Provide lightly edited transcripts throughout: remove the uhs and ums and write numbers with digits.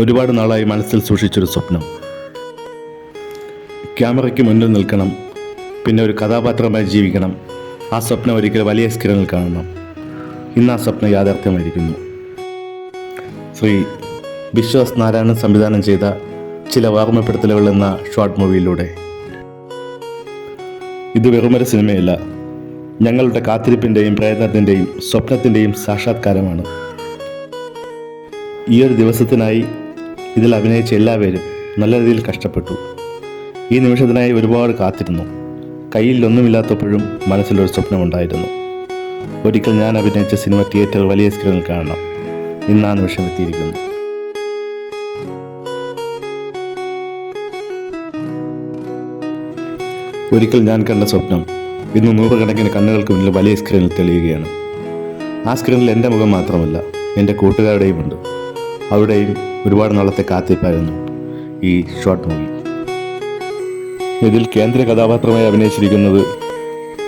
ഒരുപാട് നാളായി മനസ്സിൽ സൂക്ഷിച്ചൊരു സ്വപ്നം. ക്യാമറയ്ക്ക് മുന്നിൽ നിൽക്കണം, പിന്നെ ഒരു കഥാപാത്രമായി ജീവിക്കണം. ആ സ്വപ്നം ഒരിക്കൽ വലിയ സ്ക്രീനിൽ കാണണം. ഇന്ന് ആ സ്വപ്നം യാഥാർത്ഥ്യമായിരിക്കുന്നു. ശ്രീ വിശ്വാസ് നാരായണൻ സംവിധാനം ചെയ്ത ചില ഓർമ്മപ്പെടുത്തലുകൾ എന്ന ഷോർട്ട് മൂവിയിലൂടെ. ഇത് വെറുമൊരു സിനിമയല്ല, ഞങ്ങളുടെ കാത്തിരിപ്പിൻ്റെയും പ്രയത്നത്തിൻ്റെയും സ്വപ്നത്തിൻ്റെയും സാക്ഷാത്കാരമാണ്. ഈ ഒരു ദിവസത്തിനായി ഇതിൽ അഭിനയിച്ച എല്ലാവരും നല്ല രീതിയിൽ കഷ്ടപ്പെട്ടു. ഈ നിമിഷത്തിനായി ഒരുപാട് കാത്തിരുന്നു. കയ്യിൽ ഒന്നുമില്ലാത്തപ്പോഴും മനസ്സിലൊരു സ്വപ്നമുണ്ടായിരുന്നു. ഒരിക്കൽ ഞാൻ അഭിനയിച്ച സിനിമ തിയേറ്ററിൽ വലിയ സ്ക്രീനിൽ കാണണം. ഇന്ന് ആ നിമിഷം എത്തിയിരിക്കുന്നു. ഒരിക്കൽ ഞാൻ കണ്ട സ്വപ്നം ഇന്ന് നൂറുകണക്കിന് കണ്ണുകൾക്ക് മുന്നിൽ വലിയ സ്ക്രീനിൽ തെളിയുകയാണ്. ആ സ്ക്രീനിൽ എൻ്റെ മുഖം മാത്രമല്ല, എൻ്റെ കൂട്ടുകാരുടെയും ഉണ്ട്. അവരുടെയും ഒരുപാട് നാളത്തെ കാത്തിരിപ്പായിരുന്നു ഈ ഷോർട്ട് മൂവി. ഇതിൽ കേന്ദ്ര കഥാപാത്രമായി അഭിനയിച്ചിരിക്കുന്നത്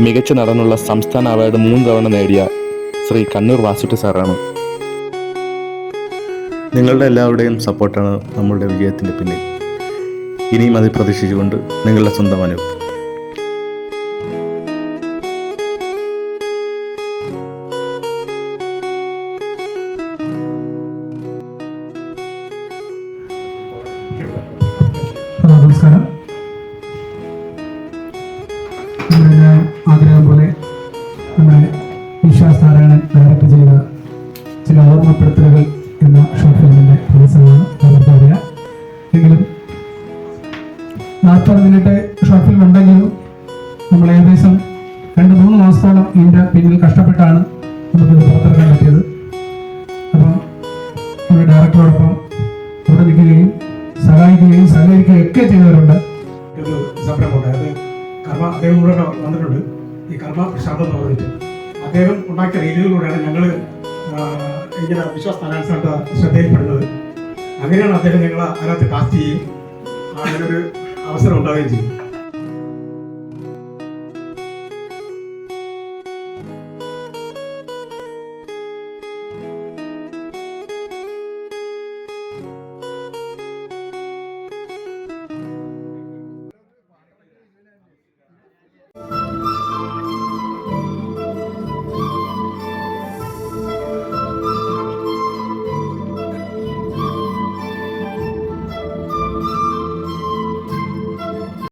മികച്ച നടനുള്ള സംസ്ഥാന അവാർഡ് 3 തവണ നേടിയ ശ്രീ കണ്ണൂർ വാസുട്ടി സാറാണ്. നിങ്ങളുടെ എല്ലാവരുടെയും സപ്പോർട്ടാണ് നമ്മളുടെ വിജയത്തിൻ്റെ പിന്നിൽ. ഇനിയും അത് പ്രതീക്ഷിച്ചുകൊണ്ട് നിങ്ങളുടെ സ്വന്തം അനു. നമസ്കാരം. ഞാൻ ആഗ്രഹം പോലെ നമ്മുടെ വിശ്വാസ് നാരായണൻ ഡയറക്റ്റ് ചെയ്ത ചില ഓർമ്മപ്പെടുത്തലുകൾ എന്ന ഷോർട്ട് ഫിലിമിൻ്റെ റിലീസാണ് അവർക്ക് അറിയാം. എങ്കിലും 40 മിനിറ്റ് ഷോർട്ട് ഫിലിം ഉണ്ടെങ്കിലും നമ്മൾ ഏകദേശം 2-3 മാസത്തോളം ഇതിൻ്റെ പിന്നിൽ കഷ്ടപ്പെട്ടാണ് നമുക്കിത് പുറത്തിറക്കാൻ പറ്റിയത്. അപ്പം നമ്മുടെ ഡയറക്ടറോടൊപ്പം ഇവിടെ നിൽക്കുകയും സഹായിക്കുകയും സഹകരിക്കുകയും ഒക്കെ ചെയ്തവരുണ്ട്. ഒരു സംരംഭമുണ്ട്, അത് കർമ്മ, അദ്ദേഹം കൂടെ വന്നിട്ടുണ്ട്. ഈ കർമ്മ ശബ്ദം എന്ന് പറഞ്ഞിട്ട് അദ്ദേഹം ഉണ്ടാക്കിയ റീലുകളിലൂടെയാണ് ഞങ്ങൾ ഇങ്ങനെ വിശ്വാസ് നാരായണ ശ്രദ്ധയിൽപ്പെടുന്നത്. അങ്ങനെയാണ് അദ്ദേഹം ഞങ്ങൾ അതിനകത്ത് കാസ്റ്റ് ചെയ്യും, അങ്ങനൊരു അവസരം ഉണ്ടാവുകയും ചെയ്യും.